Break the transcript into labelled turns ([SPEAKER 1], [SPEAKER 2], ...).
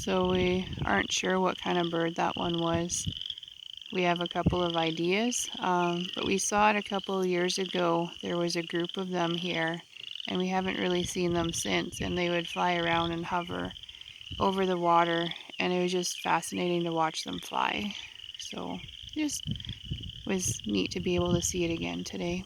[SPEAKER 1] so we aren't sure what kind of bird that one was. We have a couple of ideas, but we saw it a couple of years ago. There was a group of them here, and we haven't really seen them since, and they would fly around and hover over the water, and it was just fascinating to watch them fly. So just was neat to be able to see it again today.